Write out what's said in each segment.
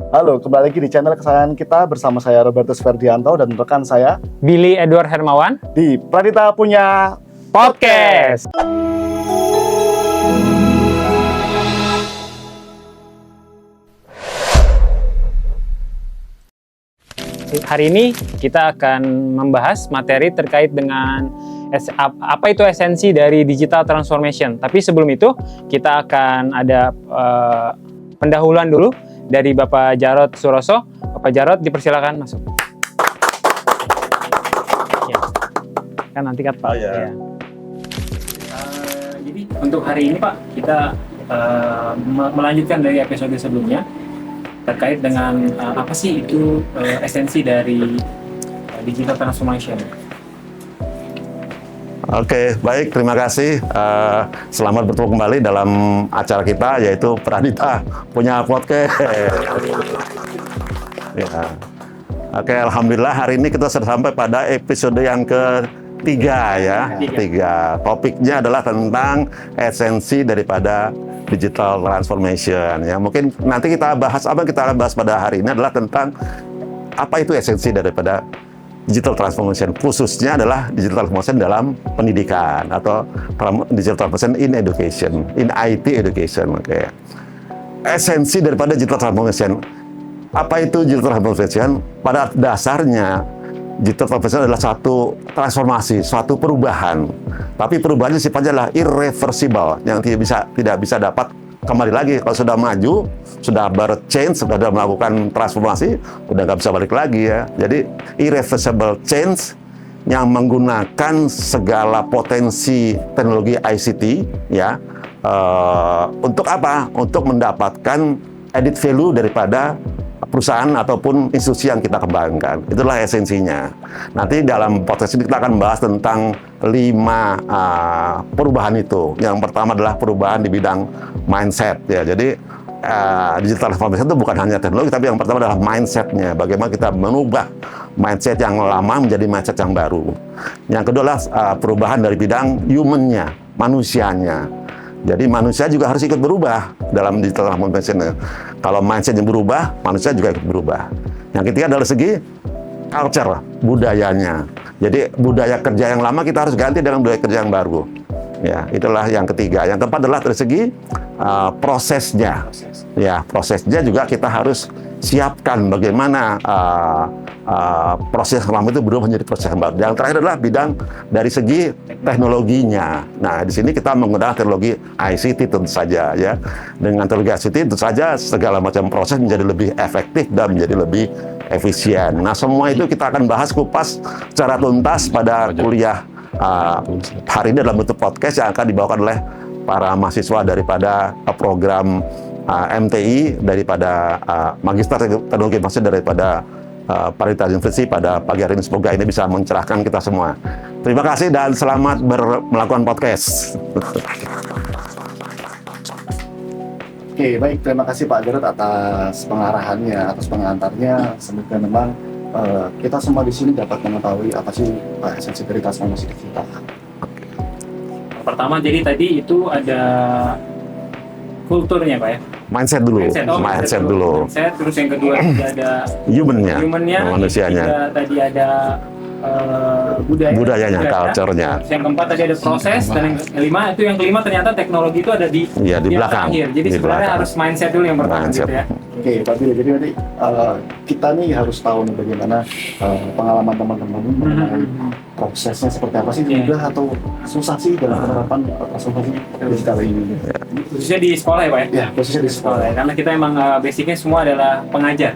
Halo, kembali lagi di channel kesayangan kita bersama saya Robertus Ferdianto dan rekan saya Billy Edward Hermawan di Pradita Punya Podcast. Hari ini kita akan membahas materi terkait dengan apa itu esensi dari digital transformation. Tapi sebelum itu kita akan ada pendahuluan dulu dari Bapak Jarod Suroso. Bapak Jarod, dipersilakan masuk. Ya. Kan nanti kan Pak. Ya. Jadi untuk hari ini Pak, kita melanjutkan dari episode sebelumnya terkait dengan apa sih itu esensi dari digital transformation. Oke, baik, terima kasih. Selamat bertemu kembali dalam acara kita, yaitu Pradita Punya Podcast. Ya. Oke, alhamdulillah hari ini kita sudah sampai pada episode yang ketiga ya. Tiga. Topiknya adalah tentang esensi daripada digital transformation. Ya, mungkin nanti kita bahas pada hari ini adalah tentang apa itu esensi daripada digital transformation, khususnya adalah digital transformation dalam pendidikan atau digital transformation in education, in IT education. Oke. Esensi daripada digital transformation. Apa itu digital transformation? Pada dasarnya digital transformation adalah suatu transformasi, suatu perubahan. Tapi perubahannya sifatnya adalah irreversible, yang tidak bisa dapat kembali lagi. Kalau sudah maju, sudah berchange, sudah melakukan transformasi, udah nggak bisa balik lagi ya. Jadi irreversible change yang menggunakan segala potensi teknologi ICT ya. Untuk apa? Untuk mendapatkan added value daripada perusahaan ataupun institusi yang kita kembangkan. Itulah esensinya. Nanti dalam podcast ini kita akan bahas tentang 5 perubahan itu. Yang pertama adalah perubahan di bidang mindset ya. Jadi digital transformation itu bukan hanya teknologi, tapi yang pertama adalah mindsetnya. Bagaimana kita mengubah mindset yang lama menjadi mindset yang baru. Yang kedua adalah perubahan dari bidang human-nya, manusianya. Jadi manusia juga harus ikut berubah dalam digital transformation. Kalau mindsetnya berubah, manusia juga ikut berubah. Yang ketiga adalah segi culture, budayanya. Jadi budaya kerja yang lama kita harus ganti dengan budaya kerja yang baru. Ya, itulah yang ketiga. Yang keempat adalah dari segi prosesnya. Ya, prosesnya juga kita harus siapkan bagaimana proses lama itu berubah menjadi proses yang baru. Yang terakhir adalah bidang dari segi teknologinya. Nah, di sini kita menggunakan teknologi ICT tentu saja ya. Dengan teknologi ICT tentu saja segala macam proses menjadi lebih efektif dan menjadi lebih efisien. Nah, semua itu kita akan bahas kupas secara tuntas pada kuliah hari ini dalam bentuk podcast yang akan dibawakan oleh para mahasiswa daripada program MTI, daripada Magister Teknologi Informasi daripada Pradita University pada pagi hari ini. Semoga ini bisa mencerahkan kita semua. Terima kasih dan selamat melakukan podcast. Oke, baik. Terima kasih Pak Jarod atas pengarahannya, atas pengantarnya. Semoga memang kita semua di sini dapat mengetahui apa sih esensi dari transformasi digital. Pertama, jadi tadi itu ada kulturnya Pak ya? Mindset dulu. Mindset dulu. Mindset, terus yang kedua ada Human-nya, Tadi manusianya. ada budayanya, culture-nya. Yang keempat tadi ada proses, dan yang kelima ternyata teknologi itu ada di belakang. Terakhir. Jadi sebenarnya harus mindset dulu yang pertama gitu ya. Oke, Pak Billy, jadi nanti kita nih harus tahu nih bagaimana pengalaman teman-teman mengenai prosesnya seperti apa sih, mudah atau susah sih dalam penerapan transformasi digital ini. Khususnya di sekolah ya Pak ya? Ya, khususnya di sekolah. Karena kita emang basicnya semua adalah pengajar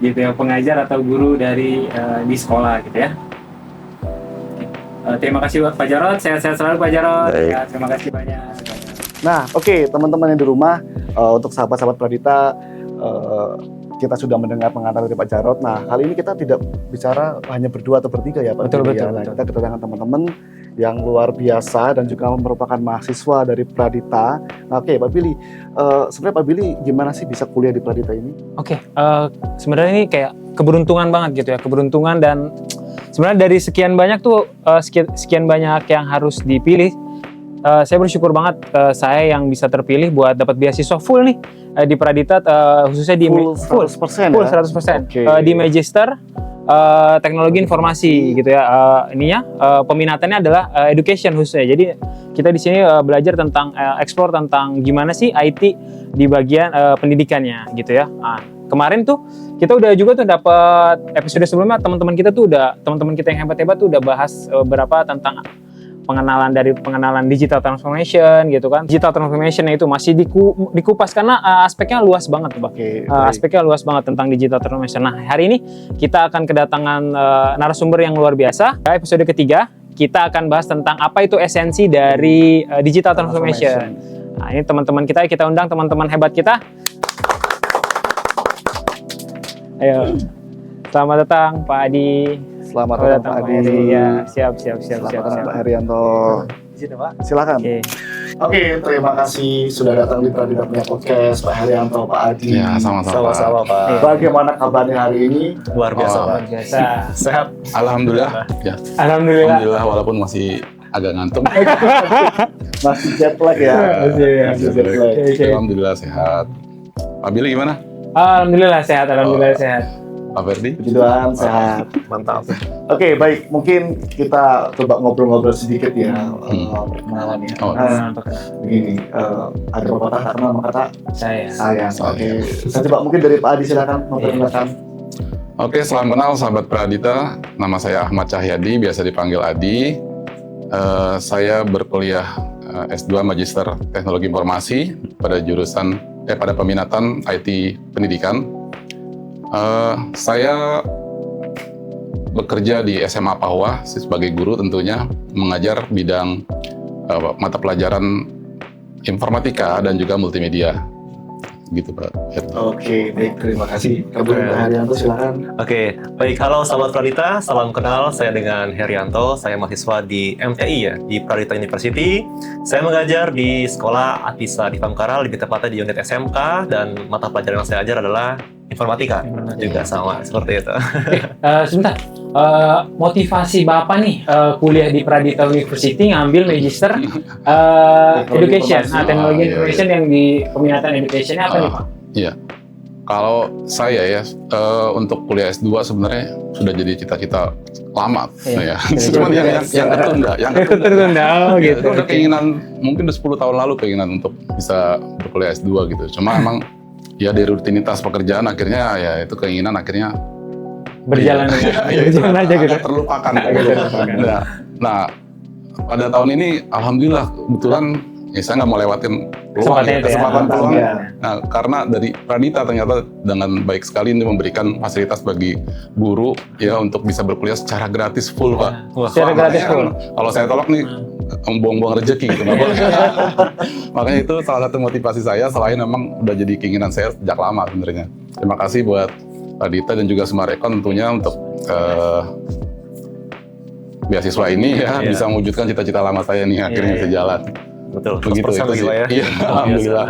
gitu ya, pengajar atau guru dari di sekolah gitu ya. Terima kasih buat Pak Jarod, sehat-sehat selalu Pak Jarod. Ya, terima kasih banyak. Nah, oke, teman-teman yang di rumah, untuk sahabat-sahabat Pradita, kita sudah mendengar pengantar dari Pak Jarod. Nah, kali ini kita tidak bicara hanya berdua atau bertiga ya Pak. Betul. Nah, kita kedatangan teman-teman yang luar biasa dan juga merupakan mahasiswa dari Pradita. Nah, oke, Pak Billy, sebenarnya Pak Billy gimana sih bisa kuliah di Pradita ini? Oke, sebenarnya ini kayak keberuntungan banget gitu ya, keberuntungan. Dan sebenarnya dari sekian banyak tuh, sekian banyak yang harus dipilih, saya bersyukur banget saya yang bisa terpilih buat dapat beasiswa full nih di Pradita, khususnya di Full 100% full ya? 100%. Oke. Di Magister Teknologi Informasi gitu ya. Peminatannya adalah education khususnya. Jadi kita di sini belajar tentang explore tentang gimana sih IT di bagian pendidikannya gitu ya. Nah, kemarin tuh kita udah juga tuh dapat episode sebelumnya, teman-teman kita yang hebat-hebat tuh udah bahas beberapa tentang pengenalan digital transformation gitu kan. Digital transformation itu masih dikupas karena aspeknya luas banget tuh, Bang. Oke, baik. Aspeknya luas banget tentang digital transformation. Nah, hari ini kita akan kedatangan narasumber yang luar biasa. Episode ketiga, kita akan bahas tentang apa itu esensi dari digital transformation. Nah, ini teman-teman kita undang teman-teman hebat kita. Ayo, selamat datang Pak Adi. Selamat datang Pak Adi. Ya, siap. Selamat datang Pak Herianto. Di sini, Pak. Silakan. Oke. Oke, terima kasih sudah datang di Pradita punya podcast, Pak Herianto, Pak Adi. Ya, sama-sama. Sama-sama Pak. Bagaimana kabarnya hari ini? Luar biasa Pak. Biasa. Sehat. Alhamdulillah. Ya, Alhamdulillah. alhamdulillah walaupun masih agak ngantuk. Masih jet lag ya? Masih jet lag. Oke. Alhamdulillah sehat. Pak Billy gimana? Alhamdulillah sehat. sehat. Pak Ferdi? Puji Tuhan, sehat. Mantap. Oke, baik. Mungkin kita coba ngobrol-ngobrol sedikit ya, perkenalan ya. Oh. Begini, ada beberapa kata nama kata Saya. sayang. Sayang. Oke, saya coba mungkin dari Pak Adi, silakan memperkenalkan. Oke, salam kenal sahabat Pradita. Nama saya Ahmad Cahyadi, biasa dipanggil Adi. Saya berkuliah S2 Magister Teknologi Informasi pada pada peminatan IT Pendidikan. Saya bekerja di SMA Pahwa sebagai guru, tentunya mengajar bidang mata pelajaran informatika dan juga multimedia. Gitu Pak. Oke, baik. Terima kasih. Pak Herianto, silakan. Oke, baik. Halo sahabat Pradita, salam kenal. Saya dengan Herianto. Saya mahasiswa di MTI ya, di Pradita University. Saya mengajar di sekolah Atisa di Pamekaral, lebih tepatnya di unit SMK, dan mata pelajaran yang saya ajar adalah informatika. Juga sama seperti itu. Sebentar. Motivasi Bapak nih kuliah di Pradita University ngambil Magister Education, Teknologi iya. Information yang di peminatan education-nya apa nih Pak? Iya. Kalau saya ya untuk kuliah S2 sebenarnya sudah jadi cita-cita lama Iya. ya. Cuman yang tertunda, Tertunda, oh, Ya, gitu. itu udah keinginan mungkin udah 10 tahun lalu keinginan untuk bisa berkuliah S2 gitu. Cuma emang ya dari rutinitas pekerjaan akhirnya ya itu keinginan akhirnya Berjalan aja gitu. agak terlupakan. Nah, pada tahun ini alhamdulillah kebetulan ya saya nggak mau lewatin peluang, Kesempatan itu ya. kesempatan peluang. Iya. Nah, karena dari Pradita ternyata dengan baik sekali ini memberikan fasilitas bagi guru ya untuk bisa berkuliah secara gratis full Pak. Wah, Secara gratis Makanya full. Kalau saya tolak nih buang-buang rezeki gitu. Nggak boleh. Makanya itu salah satu motivasi saya selain memang udah jadi keinginan saya sejak lama sebenarnya. Terima kasih buat Pradita dan juga Sumarekon tentunya untuk beasiswa ini ya Iya. bisa mewujudkan cita-cita lama saya nih akhirnya Iya. bisa jalan. betul. Begitu 100% itu lagi sih. Pak ya. Iya, alhamdulillah.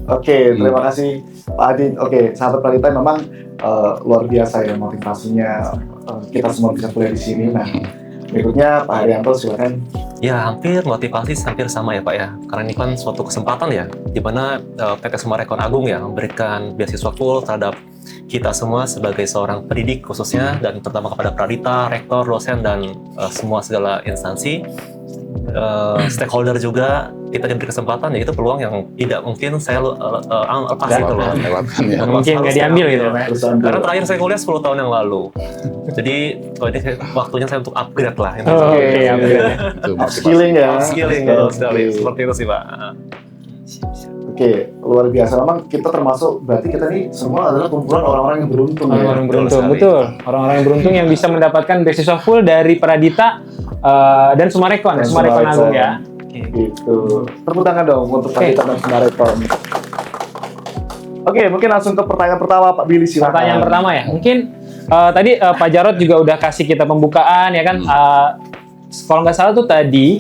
Oke, terima kasih Pak Adi. Oke, sahabat Pradita memang luar biasa ya motivasinya, kita semua bisa kuliah di sini. Nah, berikutnya Pak Herianto, silakan. Ya, hampir motivasi hampir sama ya Pak ya. Karena ini kan suatu kesempatan ya, di mana PT Sumarekon Agung ya memberikan beasiswa full terhadap kita semua sebagai seorang pendidik khususnya, dan terutama kepada Pradita, rektor, dosen, dan semua segala instansi. Stakeholder juga kita diberi kesempatan, ya itu peluang yang tidak mungkin saya lepas gitu loh. Lewatkan ya. Mungkin nggak diambil gitu Pak. Terus ambil. Karena terakhir saya kuliah 10 tahun yang lalu. Jadi ini waktunya saya untuk upgrade lah. Ini. Oh, oke, ambil. Itu motivasi. Upskilling ya. Skilling Oke. betul sekali. Seperti itu sih Pak. Oke, luar biasa. Memang kita termasuk, berarti kita nih semua adalah kumpulan orang-orang yang beruntung ya. Orang-orang beruntung, sekali. betul. Orang-orang yang beruntung yang bisa mendapatkan beasiswa full dari Pradita dan Sumarekon, Dan Sumarekon Sumarekon. Agung ya. Gitu. Tepuk tangan dong untuk Oke. Pradita dan Sumarekon. Oke, mungkin langsung ke pertanyaan pertama Pak Billy, silakan. Pertanyaan pertama ya, mungkin tadi Pak Jarod juga udah kasih kita pembukaan ya kan. Kalau nggak salah tuh tadi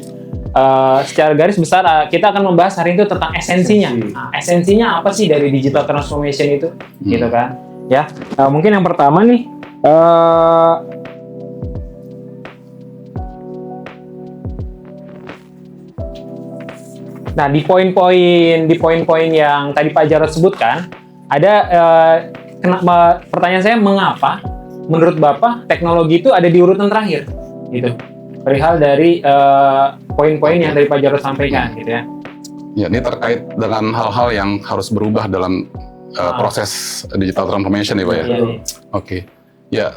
secara garis besar kita akan membahas hari itu tentang esensinya. Esensi. Nah, esensinya apa sih dari digital transformation itu, gitu kan? Ya, mungkin yang pertama nih. Nah, di poin-poin yang tadi Pak Jarod sebutkan, ada pertanyaan saya, mengapa menurut Bapak teknologi itu ada di urutan terakhir, gitu. Perihal dari poin-poin yang tadi Pak Jarod sampaikan, gitu ya. Ya, ini terkait dengan hal-hal yang harus berubah dalam proses digital transformation ya, Pak ya. Iya. Oke. Ya,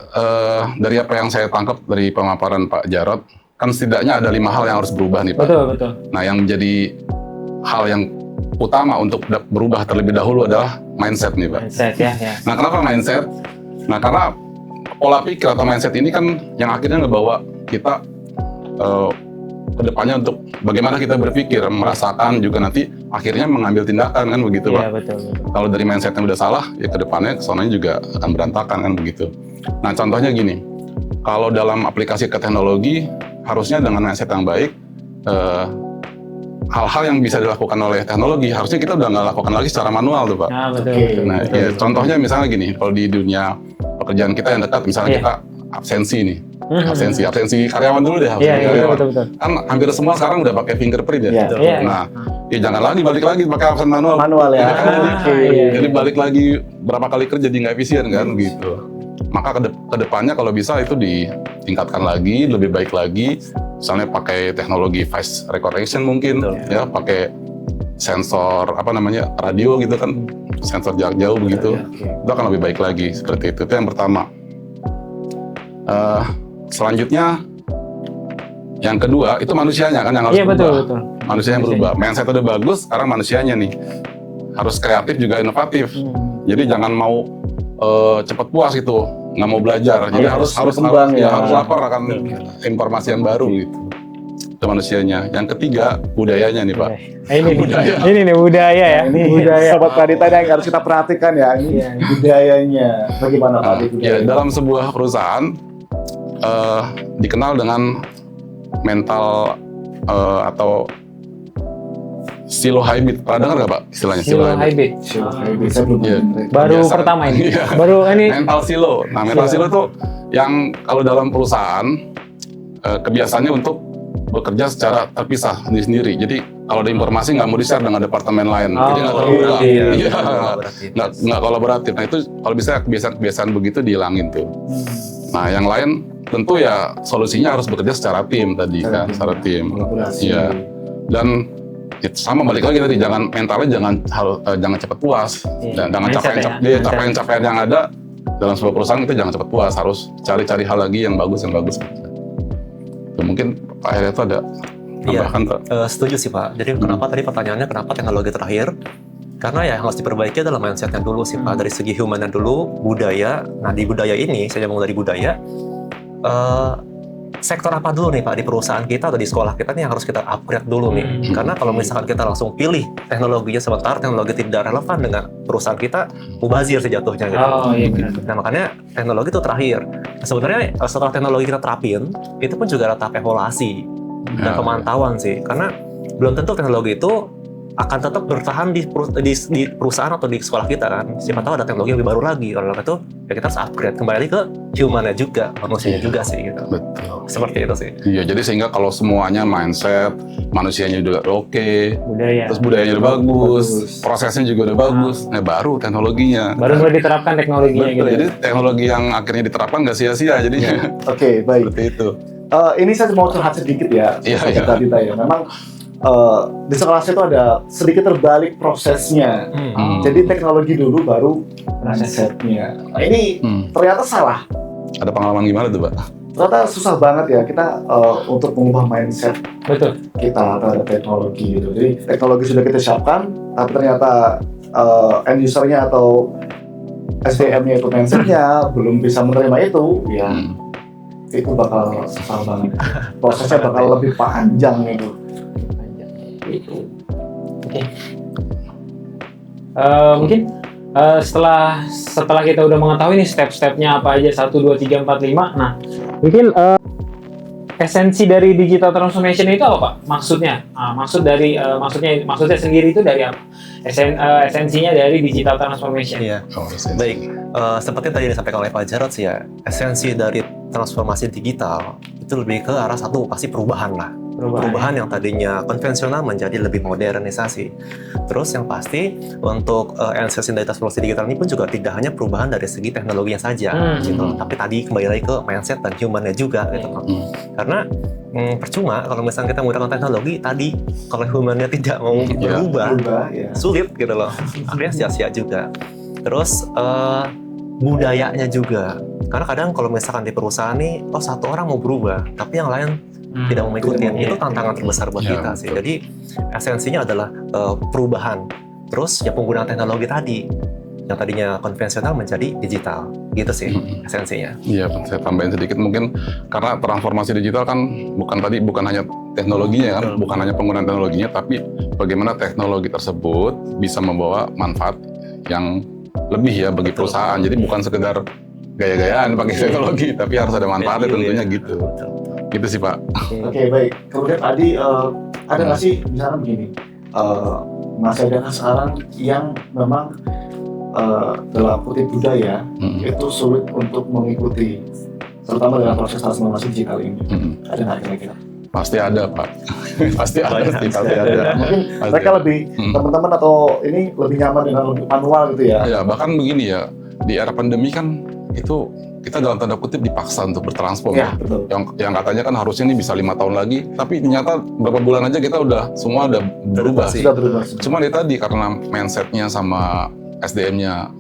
dari apa yang saya tangkap dari pemaparan Pak Jarod, kan setidaknya ada 5 hal yang harus berubah nih, Pak. Betul. Nah, yang menjadi hal yang utama untuk berubah terlebih dahulu adalah mindset nih, Pak. Mindset ya. Nah, kenapa mindset? Nah, karena pola pikir atau mindset ini kan yang akhirnya ngebawa kita ke depannya untuk bagaimana kita berpikir, merasakan, juga nanti akhirnya mengambil tindakan, kan begitu, Pak. Iya, betul. Kalau dari mindsetnya udah salah, ya ke depannya kesonanya juga akan berantakan, kan begitu. Nah, contohnya gini, kalau dalam aplikasi ke teknologi, harusnya dengan mindset yang baik, hal-hal yang bisa dilakukan oleh teknologi, harusnya kita udah nggak lakukan lagi secara manual tuh, Pak. Nah, betul. Nah, ya, contohnya misalnya gini, kalau di dunia pekerjaan kita yang dekat, misalnya kita absensi nih, absensi karyawan dulu deh, absensi Iya, karyawan. betul. Kan hampir semua sekarang udah pakai fingerprint ya. Iya. Nah, ya jangan lagi balik lagi pakai absen manual. Manual ya. Iya. Jadi balik lagi berapa kali kerja, jadi nggak efisien kan gitu. Maka ke depannya kalau bisa itu ditingkatkan lagi, lebih baik lagi. Misalnya pakai teknologi voice recognition mungkin, ya pakai sensor radio gitu kan, sensor jarak jauh begitu. Itu akan lebih baik lagi seperti itu. Itu yang pertama. Selanjutnya, yang kedua itu manusianya kan yang harus berubah. Betul. Manusia yang berubah. Mindset udah bagus, sekarang manusianya nih harus kreatif juga inovatif. Jadi jangan mau cepat puas gitu, nggak mau belajar. Jadi harus berkembang ya. harus lapar akan informasi yang baru gitu. Itu manusianya. Yang ketiga, budayanya nih, Pak. Ini nih budaya ya. Ini budaya. Sobat Pradita yang harus kita perhatikan ya, ini budayanya. Bagaimana Pak? Ya, dalam sebuah perusahaan dikenal dengan mental atau silo habit. Pernah dengar nggak, Pak, istilahnya Silo habit. Bisa belum? Iya. Baru Biasa. pertama ini. Iya. Baru ini. Mental silo. Nah, mental silo itu yang kalau dalam perusahaan kebiasaannya untuk bekerja secara terpisah sendiri. Jadi kalau ada informasi nggak mau di-share dengan departemen lain. Jadi nggak terbuka. Iya. Nggak kolaboratif. Nah, itu kalau bisa kebiasaan-kebiasaan begitu dihilangin tuh. Nah, yang lain tentu ya solusinya harus bekerja secara tim tadi kan, secara tim. Iya. Dan sama balik lagi tadi, mentalnya jangan cepat puas. Jangan capaian yang ada dalam sebuah perusahaan, kita jangan cepat puas, harus cari hal lagi yang bagus. Tuh, mungkin Pak Heri itu ada tambahan, Pak? Setuju sih, Pak. Jadi kenapa tadi pertanyaannya kenapa teknologi terakhir? Karena ya yang harus diperbaiki adalah mindset-nya dulu sih, Pak. Dari segi human-nya dulu, budaya. Nah, di budaya ini, saya ngomong dari budaya, sektor apa dulu nih, Pak, di perusahaan kita atau di sekolah kita nih yang harus kita upgrade dulu nih. Karena kalau misalkan kita langsung pilih teknologinya sebentar, teknologi tidak relevan dengan perusahaan kita, mubazir sih jatuhnya gitu. Iya benar. Nah, makanya teknologi itu terakhir. Nah, sebenarnya setelah teknologi kita terapin, itu pun juga ada tahap evaluasi dan pemantauan sih. Karena belum tentu teknologi itu akan tetap bertahan di perusahaan atau di sekolah kita kan. Siapa tahu ada teknologi yang lebih baru lagi. Kalau itu ya kita harus upgrade kembali ke human-nya juga, manusianya juga sih gitu. Betul. Seperti itu sih. Iya, jadi sehingga kalau semuanya mindset, manusianya juga oke, Budaya. terus budayanya udah bagus, prosesnya juga udah bagus, nah baru teknologinya. Baru mulai diterapkan teknologinya Betul, gitu. jadi teknologi yang akhirnya diterapkan nggak sia-sia jadinya. Oke, baik. Seperti itu. Ini saya mau curhat sedikit ya, Iya. Sobat Pradita ya. Memang di sekolah saya itu ada sedikit terbalik prosesnya. Jadi teknologi dulu baru mindsetnya. Nah, ini ternyata salah. Ada pengalaman gimana tuh, Pak? Ternyata susah banget ya kita untuk mengubah mindset Betul. kita terhadap teknologi gitu. Jadi teknologi sudah kita siapkan, tapi ternyata end usernya atau SDM-nya itu mindsetnya belum bisa menerima itu, ya itu bakal susah banget. Prosesnya bakal lebih panjang gitu. Oke. Mungkin setelah kita udah mengetahui nih step-stepnya apa aja 1, 2, 3, 4, 5. Nah, mungkin esensi dari digital transformation itu apa, Pak? Maksudnya? Maksudnya sendiri itu dari apa? Esensinya dari digital transformation. Iya. Baik. Seperti tadi disampaikan oleh Pak Jarod sih ya, esensi dari transformasi digital itu lebih ke arah satu pasti perubahan lah. perubahan yang tadinya konvensional menjadi lebih modernisasi. Terus yang pasti untuk NCS Identitas Solusi Digital ini pun juga tidak hanya perubahan dari segi teknologinya saja, gitu. Tapi tadi kembali lagi ke mindset dan humannya juga, gitu. Karena percuma kalau misalnya kita menggunakan teknologi tadi, kalau humannya tidak mau berubah, sulit gitu loh. Akhirnya sia-sia juga. Terus budayanya juga. Karena kadang kalau misalkan di perusahaan nih, satu orang mau berubah, tapi yang lain tidak mau mengikuti. Itu tantangan terbesar buat kita sih. Jadi esensinya adalah perubahan. Terus ya penggunaan teknologi tadi, yang tadinya konvensional menjadi digital, gitu sih esensinya. Iya, saya tambahin sedikit mungkin karena transformasi digital kan bukan hanya teknologinya kan, bukan hanya penggunaan teknologinya, tapi bagaimana teknologi tersebut bisa membawa manfaat yang lebih ya bagi perusahaan. Jadi bukan sekedar gaya-gayaan pakai teknologi, tapi harus ada manfaatnya tentunya gitu. Gitu sih Pak. Oke, baik. Kemudian tadi ada nggak sih misalnya begini, masih ada sekarang yang memang dalam kutip budaya itu sulit untuk mengikuti, terutama dalam proses transformasi digital ini. Ada nggak kira-kira? Pasti ada Pak. Pasti ada. Mungkin mereka lebih teman-teman atau ini lebih nyaman dengan lebih manual gitu ya? Ya bahkan begini ya, di era pandemi kan itu kita dalam tanda kutip dipaksa untuk bertransform ya. Yang katanya kan harusnya ini bisa 5 tahun lagi, tapi ternyata beberapa bulan aja kita semua udah berubah sih. Cuma dia tadi karena mindsetnya sama SDM-nya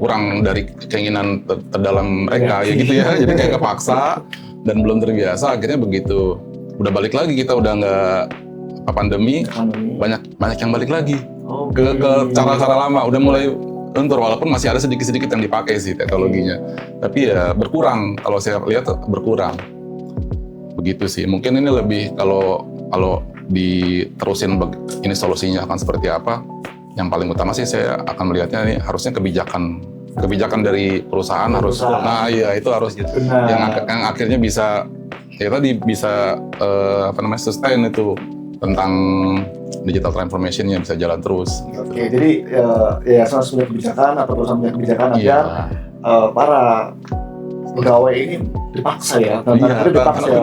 kurang dari keinginan terdalam mereka ya gitu ya, jadi kayak kepaksa dan belum terbiasa, akhirnya begitu udah balik lagi kita udah nggak pandemi, banyak yang balik lagi ke cara-cara lama, udah mulai lentur, walaupun masih ada sedikit-sedikit yang dipakai sih teknologinya, tapi ya berkurang, kalau saya lihat berkurang. Begitu sih, mungkin ini lebih kalau diterusin ini solusinya akan seperti apa. Yang paling utama sih saya akan melihatnya ini harusnya kebijakan dari perusahaan harus, nah iya itu harus yang akhirnya bisa ya tadi bisa sustain itu tentang digital transformation-nya bisa jalan terus. Oke, jadi ya harus punya kebijakan atau perusahaan punya kebijakan agar para pegawai ini dipaksa ya, dipaksa ya.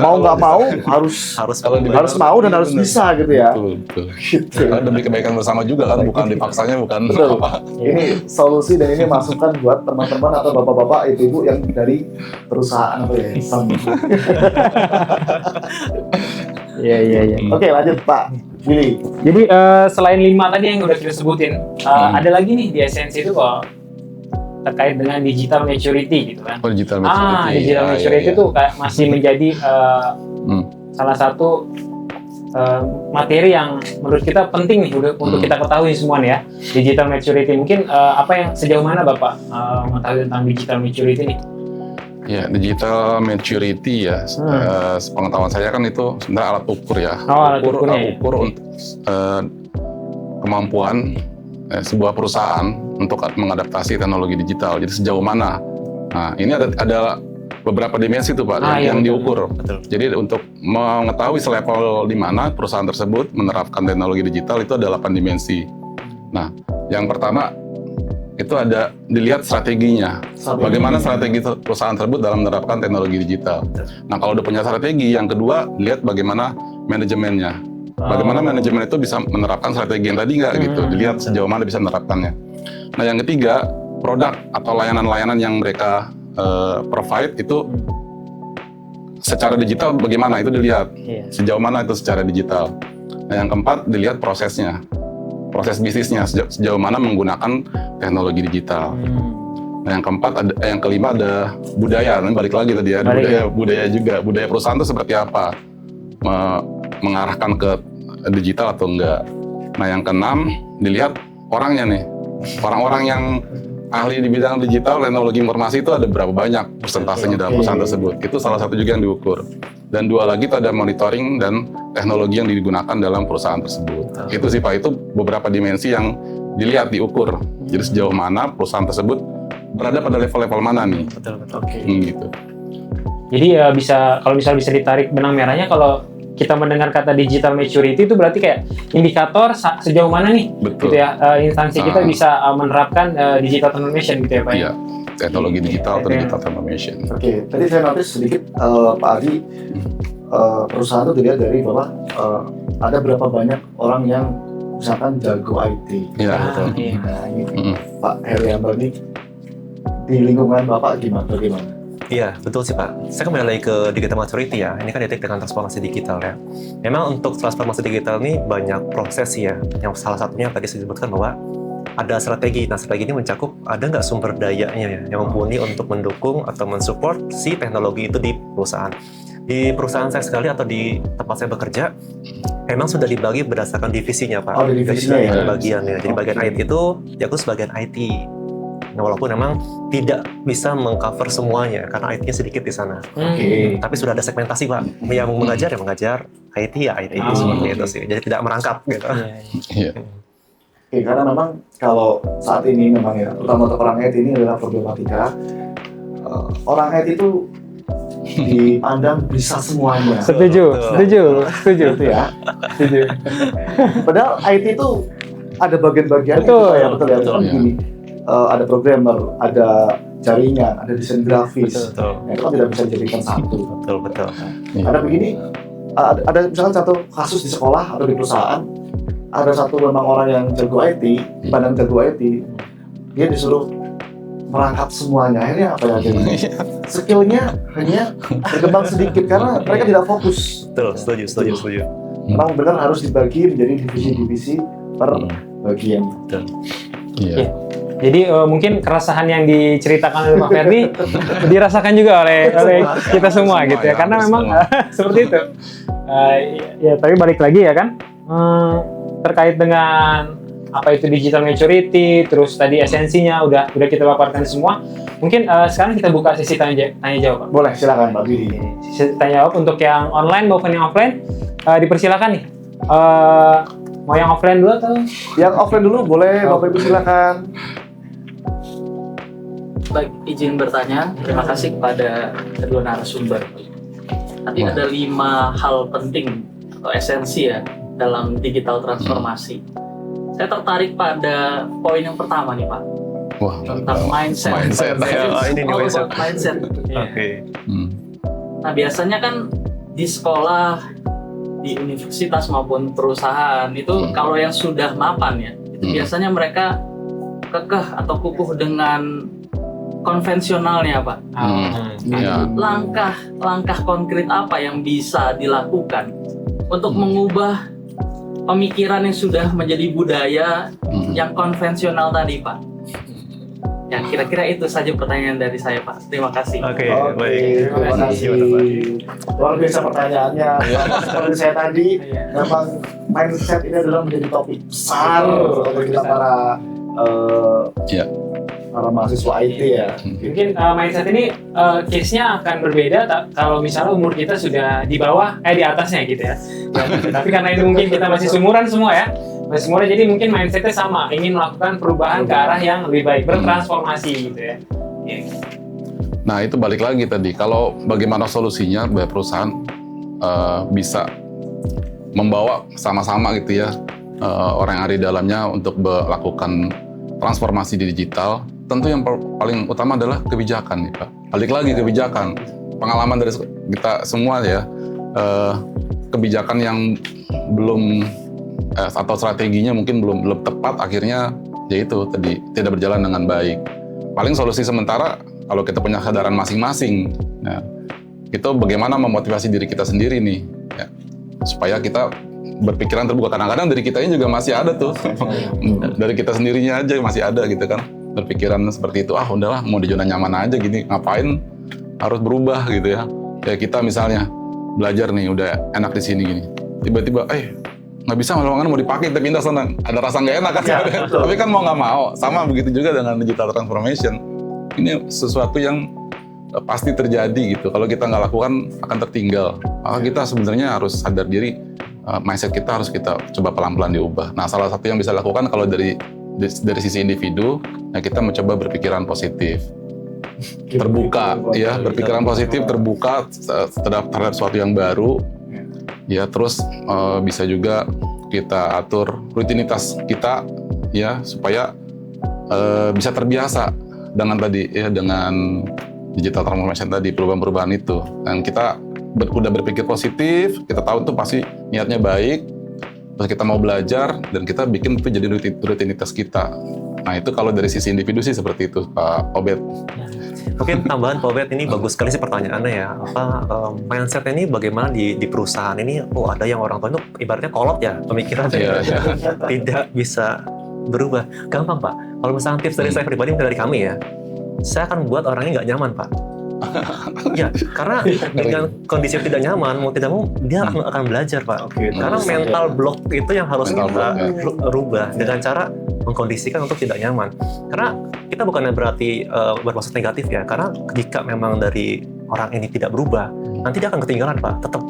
Mau nggak mau harus mau dan harus bisa gitu ya. Betul. Gitu. Demi kebaikan bersama juga kan, bukan dipaksanya, bukan apa. Ini solusi dan ini masukan buat teman-teman atau bapak-bapak, ibu-ibu yang dari perusahaan apa ya. Iya. Oke, lanjut Pak Billy. Jadi selain 5 tadi yang udah kita sebutin, ada lagi nih di esensi itu kok terkait dengan digital maturity gitu kan. Digital maturity. Digital maturity itu kayak masih menjadi salah satu materi yang menurut kita penting nih untuk kita ketahui semua nih ya. Digital maturity mungkin apa yang sejauh mana Bapak mengetahui tentang digital maturity nih? Ya, digital maturity ya, sepengetahuan saya kan itu sebenarnya alat ukur ya. Ukur untuk kemampuan sebuah perusahaan untuk mengadaptasi teknologi digital. Jadi sejauh mana? Nah, ini ada beberapa dimensi tuh Pak yang diukur. Betul. Jadi untuk mengetahui selevel di mana perusahaan tersebut menerapkan teknologi digital itu ada 8 dimensi. Nah, yang pertama itu ada dilihat strateginya. Bagaimana strategi perusahaan tersebut dalam menerapkan teknologi digital. Nah, kalau udah punya strategi, yang kedua lihat bagaimana manajemennya. Bagaimana manajemen itu bisa menerapkan strategi yang tadi nggak gitu. Dilihat sejauh mana bisa menerapkannya. Nah, yang ketiga, produk atau layanan-layanan yang mereka provide itu secara digital bagaimana itu dilihat. Sejauh mana itu secara digital. Nah, yang keempat dilihat prosesnya. Proses bisnisnya sejauh mana menggunakan teknologi digital. Nah, yang keempat yang kelima ada budaya. Nanti balik lagi tadi ya, budaya juga. Budaya perusahaan itu seperti apa? Mengarahkan ke digital atau enggak. Nah, yang keenam dilihat orangnya nih. Orang-orang yang ahli di bidang digital, teknologi informasi itu ada berapa banyak persentasenya dalam perusahaan tersebut. Itu salah satu juga yang diukur. Dan dua lagi itu ada monitoring dan teknologi yang digunakan dalam perusahaan tersebut. Itu sih Pak, itu beberapa dimensi yang dilihat, diukur. Jadi sejauh mana perusahaan tersebut berada pada level-level mana nih. Betul. Gitu. Jadi ya kalau misalnya bisa ditarik benang merahnya, kalau kita mendengar kata digital maturity itu berarti kayak indikator sejauh mana nih gitu ya instansi kita bisa menerapkan digital transformation gitu ya Pak. Iya, teknologi digital atau digital transformation. Oke, tadi saya notice sedikit Pak Adi perusahaan itu dilihat dari bahwa ada berapa banyak orang yang misalkan jago IT. Iya, betul. Iya. Nah, ini Mm. Pak Herianto ini di lingkungan Bapak bagaimana? Iya, betul sih Pak. Saya kembali lagi ke digital maturity ya. Ini kan identik dengan transformasi digital ya. Memang untuk transformasi digital ini banyak proses ya. Yang salah satunya tadi saya sebutkan bahwa ada strategi. Nah, strategi ini mencakup ada nggak sumber dayanya ya, yang mumpuni untuk mendukung atau mensupport si teknologi itu di perusahaan. Di perusahaan saya sekali atau di tempat saya bekerja, memang sudah dibagi berdasarkan divisinya Pak. Oh, ada divisinya Jadi, ya? ada bagiannya. Jadi bagian IT itu, ya aku sebagian IT. Nah, walaupun memang tidak bisa mengcover semuanya karena IT-nya sedikit di sana. Oke. Tapi sudah ada segmentasi Pak. Yang mengajar ya mengajar, IT ya IT Oh, seperti oke. itu sih. Jadi tidak merangkap gitu. Iya. Oke, karena memang kalau saat ini memang ya, terutama untuk orang IT ini adalah problematika. Orang IT itu dipandang bisa semuanya. Setuju, Betul. setuju, setuju. Gitu ya. Setuju. Padahal IT itu ada bagian-bagian Betul. itu ya, betul ya. Betul, Kan ya. begini, ada programmer, ada jaringan, ada desain grafis. Betul, Nah, itu kan tidak bisa dijadikan satu. betul, betul. Karena begini, ada misalkan satu kasus di sekolah atau di perusahaan, ada satu memang orang yang jago IT, dipandang jago IT, dia disuruh merangkap semuanya. Akhirnya apa ya? Jadi skillnya hanya berkembang sedikit karena mereka tidak fokus. Betul, setuju. Memang benar harus dibagi menjadi divisi-divisi per bagian. Iya. Jadi mungkin keresahan yang diceritakan oleh Pak Ferdi dirasakan juga oleh kita semua Semua gitu ya, ya, karena hampir memang semua. seperti itu. Ya tapi balik lagi ya kan, terkait dengan apa itu digital maturity, terus tadi esensinya udah kita paparkan semua. Mungkin sekarang kita buka sesi tanya jawab Pak. Boleh, silakan Pak Didi. Sesi tanya jawab untuk yang online maupun yang offline, dipersilakan nih. Mau yang offline dulu atau? Yang offline dulu boleh, Bapak Ibu silakan. Baik, izin bertanya. Terima kasih kepada kedua narasumber. Tadi Wah. ada 5 hal penting atau esensi ya dalam digital transformasi. Saya tertarik pada poin yang pertama nih Pak, Wah, tentang mindset. Mindset. Ini nih, All mindset. about mindset. Oke. Hmm. Nah, biasanya kan di sekolah, di universitas maupun perusahaan itu kalau yang sudah mapan ya, itu biasanya mereka kekeh atau kukuh dengan konvensionalnya Pak. Iya. Langkah konkret apa yang bisa dilakukan untuk mengubah pemikiran yang sudah menjadi budaya yang konvensional tadi Pak? Ya, kira-kira itu saja pertanyaan dari saya Pak. Terima kasih. Oke, Oke, baik. terima kasih. Luar biasa pertanyaannya. Seperti saya tadi, memang mindset ini adalah menjadi topik besar untuk kita para Iya. para mahasiswa IT ya. Mungkin mindset ini case-nya akan berbeda kalau misalnya umur kita sudah di bawah, di atasnya gitu ya. Tapi karena itu mungkin kita masih seumuran semua ya, masih seumuran, jadi mungkin mindset-nya sama, ingin melakukan perubahan ke arah yang lebih baik, bertransformasi gitu ya. Nah, itu balik lagi tadi. Kalau bagaimana solusinya biar perusahaan bisa membawa sama-sama gitu ya orang yang ada di dalamnya untuk melakukan transformasi di digital. Tentu yang paling utama adalah kebijakan nih Pak. Balik lagi kebijakan. Pengalaman dari kita semua ya, kebijakan yang belum atau strateginya mungkin belum tepat, akhirnya ya itu tadi tidak berjalan dengan baik. Paling solusi sementara kalau kita punya kesadaran masing-masing, ya, itu bagaimana memotivasi diri kita sendiri nih, ya, supaya kita berpikiran terbuka. Kadang-kadang dari kita ini juga masih ada tuh, dari kita sendirinya aja masih ada gitu kan, berpikiran seperti itu. Ah udahlah, mau di zona nyaman aja gini, ngapain harus berubah gitu ya. Kayak kita misalnya belajar nih, udah enak di sini gini, tiba-tiba nggak bisa ruangan mau dipakai, kita pindah sana, ada rasa nggak enak kan? Ya, betul. Tapi kan mau nggak mau, sama begitu juga dengan digital transformation. Ini sesuatu yang pasti terjadi gitu. Kalau kita nggak lakukan akan tertinggal. Maka kita sebenarnya harus sadar diri, mindset kita harus kita coba pelan-pelan diubah. Nah, salah satu yang bisa lakukan kalau dari sisi individu, nah kita mencoba berpikiran positif, terbuka, ya berpikiran positif, terbuka terhadap sesuatu yang baru. Ya, terus bisa juga kita atur rutinitas kita ya supaya bisa terbiasa dengan tadi ya, dengan digital transformation tadi, perubahan-perubahan itu. Dan kita udah berpikir positif, kita tahu tuh pasti niatnya baik, terus kita mau belajar dan kita bikin itu jadi rutinitas kita. Nah itu kalau dari sisi individu sih seperti itu, Pak Obed. Mungkin tambahan Pak Obed, ini bagus sekali sih pertanyaannya ya. Mindset ini bagaimana di perusahaan ini? Oh, ada yang orang tua itu ibaratnya kolot ya, pemikirannya Iya. tidak bisa berubah. Gampang Pak. Kalau misalnya tips dari saya pribadi, mungkin dari kami ya, saya akan buat orangnya nggak nyaman Pak. Ya, karena dengan kondisi yang tidak nyaman, mau tidak mau dia akan belajar Pak. Karena mental block itu yang harus Mental kita block, rubah dengan cara mengkondisikan untuk tidak nyaman. Karena kita bukannya berarti bermaksud negatif ya, karena jika memang dari orang ini tidak berubah, nanti dia akan ketinggalan Pak, tetap.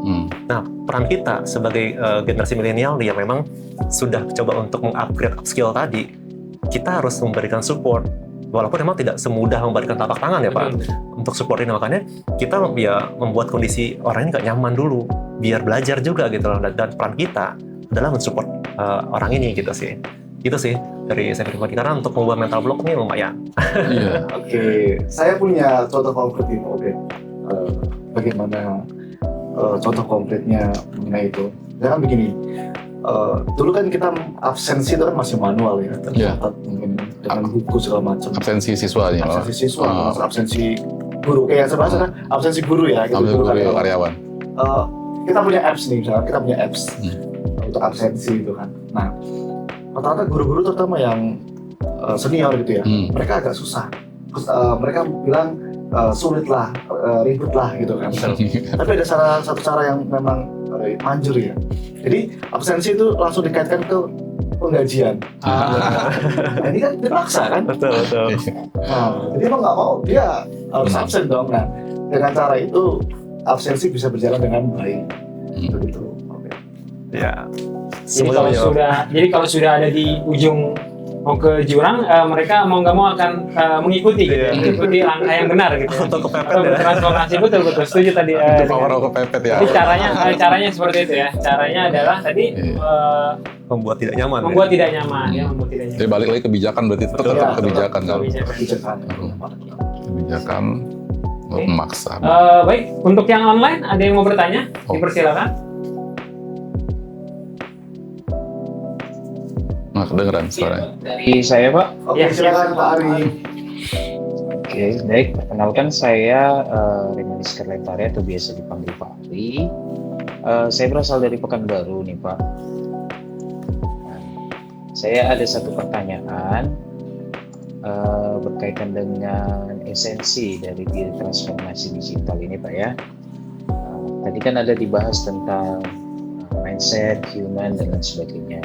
Nah, peran kita sebagai generasi milenial yang memang sudah coba untuk mengupgrade skill tadi, kita harus memberikan support. Walaupun memang tidak semudah memberikan tapak tangan ya Pak, untuk support ini. Makanya kita ya membuat kondisi orang ini nggak nyaman dulu, biar belajar juga gitu loh. Dan peran kita adalah mensupport orang ini gitu sih. Itu sih dari saya pribadi, karena untuk mengubah mental block ini lumayan. Iya. Oke, saya punya contoh konkret nih, Oke. Bagaimana contoh konkretnya mengenai itu? Ya kan begini, dulu kan kita absensi itu kan masih manual ya, tercatat mungkin dengan buku segala macam. Absensi siswanya. Absensi siswa, termasuk absensi guru. Kayak saya bahas kan absensi guru ya. Gitu, Ambil guru karyawan. Kita punya apps nih, misalnya kita punya apps untuk absensi itu kan. Nah, rata-rata guru-guru terutama yang senior gitu ya, mereka agak susah. Terus mereka bilang sulit lah, ribet lah gitu kan. Tapi ada satu cara yang memang manjur ya. Jadi absensi itu langsung dikaitkan ke penggajian. Nah, ini kan dipaksa kan? Betul. Nah, jadi mau nggak mau dia harus absen dong. Nah, dengan cara itu absensi bisa berjalan dengan baik. Begitu. Oke. Ya. Jadi kalau sudah ada di ujung mau ke jurang, mereka mau nggak mau akan mengikuti gitu, mengikuti langkah yang benar gitu. Untuk kepepet Atau ya. bertransformasi, betul setuju tadi. Itu power of kepepet ya. Jadi caranya seperti itu ya. Caranya adalah tadi Membuat tidak nyaman. membuat tidak nyaman, ya membuat tidak nyaman. Jadi balik lagi kebijakan, berarti itu tetap kebijakan kan? Kebijakan. Kebijakan memaksa. Baik, untuk yang online ada yang mau bertanya? Dipersilakan. Nah, kedengeran suaranya. Dari saya Pak. Oke, silakan Pak Ari. Oke, baik. Perkenalkan saya Remanis Kerlentari atau biasa dipanggil Pak Ari. Saya berasal dari Pekanbaru nih Pak. Nah, saya ada satu pertanyaan berkaitan dengan esensi dari diri transformasi digital ini Pak ya. Tadi kan ada dibahas tentang mindset, human dan lain sebagainya.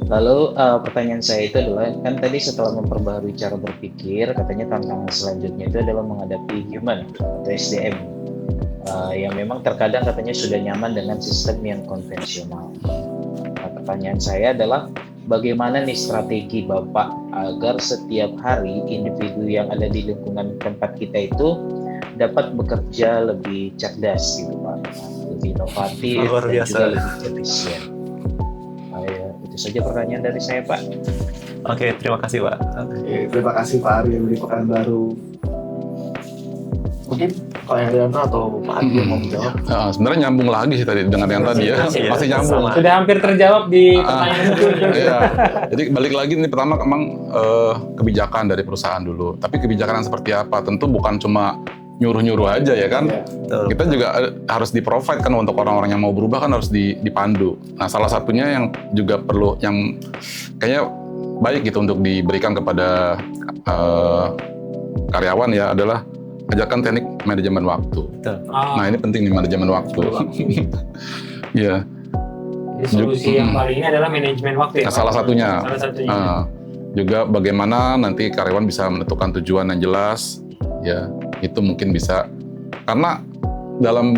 Lalu pertanyaan saya itu adalah, kan tadi setelah memperbaharui cara berpikir, katanya tantangan selanjutnya itu adalah menghadapi human atau SDM yang memang terkadang katanya sudah nyaman dengan sistem yang konvensional. Nah, pertanyaan saya adalah bagaimana nih strategi Bapak agar setiap hari individu yang ada di lingkungan tempat kita itu dapat bekerja lebih cerdas gitu Pak, lebih inovatif Luar dan biasa. juga lebih efisien. Itu saja pertanyaan dari saya Pak. Oke, terima kasih Pak. Oke, terima kasih Pak Ari dari Pekanbaru. Mungkin Pak Herianto atau Pak Adi yang mau menjawab. Sebenarnya nyambung lagi sih tadi dengan yang tadi ya, Iya, masih nyambung. sama. Sudah hampir terjawab di pertanyaan itu. Iya. Jadi balik lagi nih, pertama emang kebijakan dari perusahaan dulu. Tapi kebijakan yang seperti apa? Tentu bukan cuma nyuruh-nyuruh aja ya kan. Betul. Kita juga harus di-provide kan untuk orang-orang yang mau berubah kan harus dipandu. Nah, salah satunya yang juga perlu, yang kayaknya baik gitu untuk diberikan kepada karyawan ya adalah ajarkan teknik manajemen waktu. Nah, ini penting nih manajemen waktu. Iya. Jadi solusi yang paling ini adalah manajemen waktu ya. Nah, salah satunya. Salah satunya. Juga bagaimana nanti karyawan bisa menentukan tujuan yang jelas, ya itu mungkin bisa, karena dalam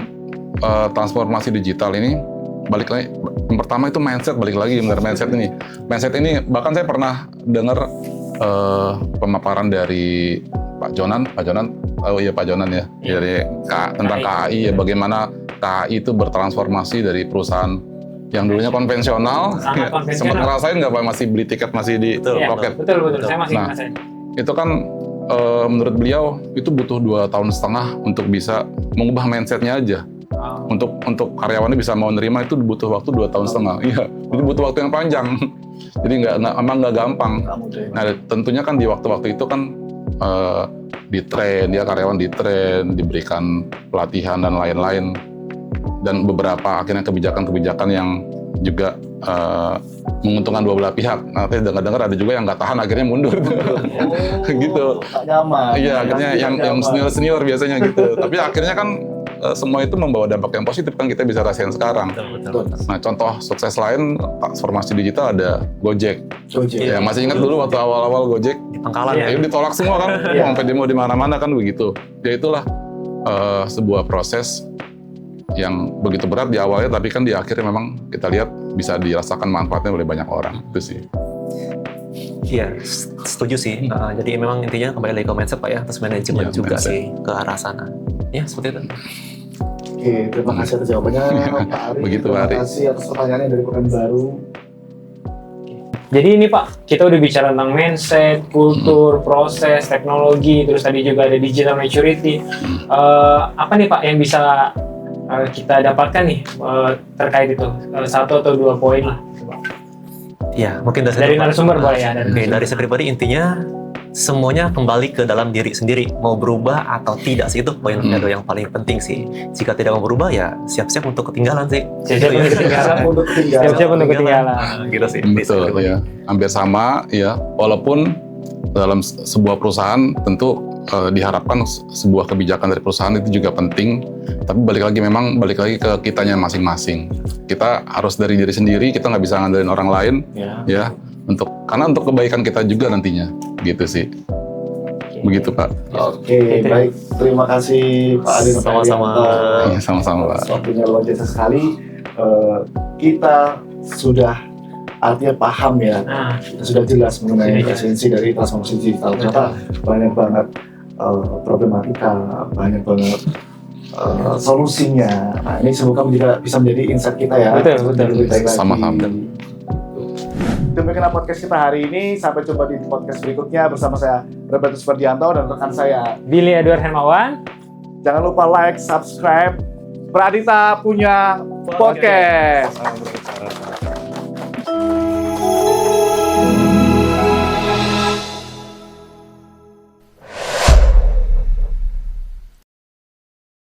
transformasi digital ini balik lagi, yang pertama itu mindset, balik lagi benar mindset ini bahkan saya pernah dengar pemaparan dari Pak Jonan, Pak Jonan ya, dari tentang KAI ya, bagaimana KAI itu bertransformasi dari perusahaan yang dulunya konvensional, Sangat konvensional. sempat ngerasain nggak Pak, masih beli tiket masih di Iya, loket. betul. Saya masih Nah, ngerasain. itu kan menurut beliau itu butuh 2,5 tahun untuk bisa mengubah mindsetnya aja. Untuk karyawannya bisa mau nerima itu butuh waktu 2,5 tahun. Iya, itu butuh waktu yang panjang. Jadi emang nggak gampang. Nah, tentunya kan di waktu-waktu itu kan karyawan ditrain, diberikan pelatihan dan lain-lain. Dan beberapa akhirnya kebijakan-kebijakan yang juga menguntungkan dua belah pihak. Nanti dengar-dengar ada juga yang nggak tahan akhirnya mundur. Gitu. Tak nyaman. Iya, akhirnya yang senior biasanya gitu. Tapi akhirnya kan semua itu membawa dampak yang positif kan kita bisa rasain sekarang. Betul. Nah, contoh sukses lain transformasi digital ada Gojek. Ya, masih ingat dulu waktu awal-awal Gojek Di Pangkalan ya. itu ditolak semua kan, sampai demo di mana-mana kan begitu. Ya itulah sebuah proses yang begitu berat di awalnya, tapi kan di akhirnya memang kita lihat bisa dirasakan manfaatnya oleh banyak orang. Itu sih. Iya, setuju sih. Jadi memang intinya kembali lagi ke mindset Pak ya, terus manajemen Iya, juga mindset. sih ke arah sana. Ya, seperti itu. Oke, terima kasih atas jawabannya Pak Ari. Begitu, terima Pak Ari. kasih atas pertanyaannya dari Pekanbaru. Jadi ini Pak, kita udah bicara tentang mindset, kultur, proses, teknologi, terus tadi juga ada digital maturity. Apa nih Pak yang bisa kita dapatkan nih terkait itu? 1 atau 2 poin lah. Ya, mungkin Dari narasumber boleh ya. Oke, dari saya pribadi intinya semuanya kembali ke dalam diri sendiri. Mau berubah atau tidak sih, itu poin yang paling penting sih. Jika tidak mau berubah ya siap-siap untuk ketinggalan sih. Siap-siap untuk ketinggalan. Untuk ketinggalan. Siap-siap untuk ketinggalan. Gitu sih. Betul ya, hampir sama ya. Walaupun dalam sebuah perusahaan tentu diharapkan sebuah kebijakan dari perusahaan itu juga penting, tapi balik lagi ke kitanya masing-masing. Kita harus dari diri sendiri, kita nggak bisa ngandelin orang lain, ya. Karena untuk kebaikan kita juga nantinya, gitu sih. Begitu Pak. Oke, baik. Terima kasih Pak Ari. Sama-sama. Iya, sama-sama Pak. Waktunya luar biasa sekali. Kita sudah artinya paham ya, kita sudah jelas mengenai esensi dari transformasi digital. Ternyata banyak banget problematika, banyak banget solusinya. Nah, ini semoga bisa menjadi insight kita ya. Betul. Sama-sama. Demikianlah podcast kita hari ini. Sampai jumpa di podcast berikutnya bersama saya Robertus Ferdianto dan rekan saya Billy Edward Hermawan. Jangan lupa like, subscribe. Pradita punya podcast.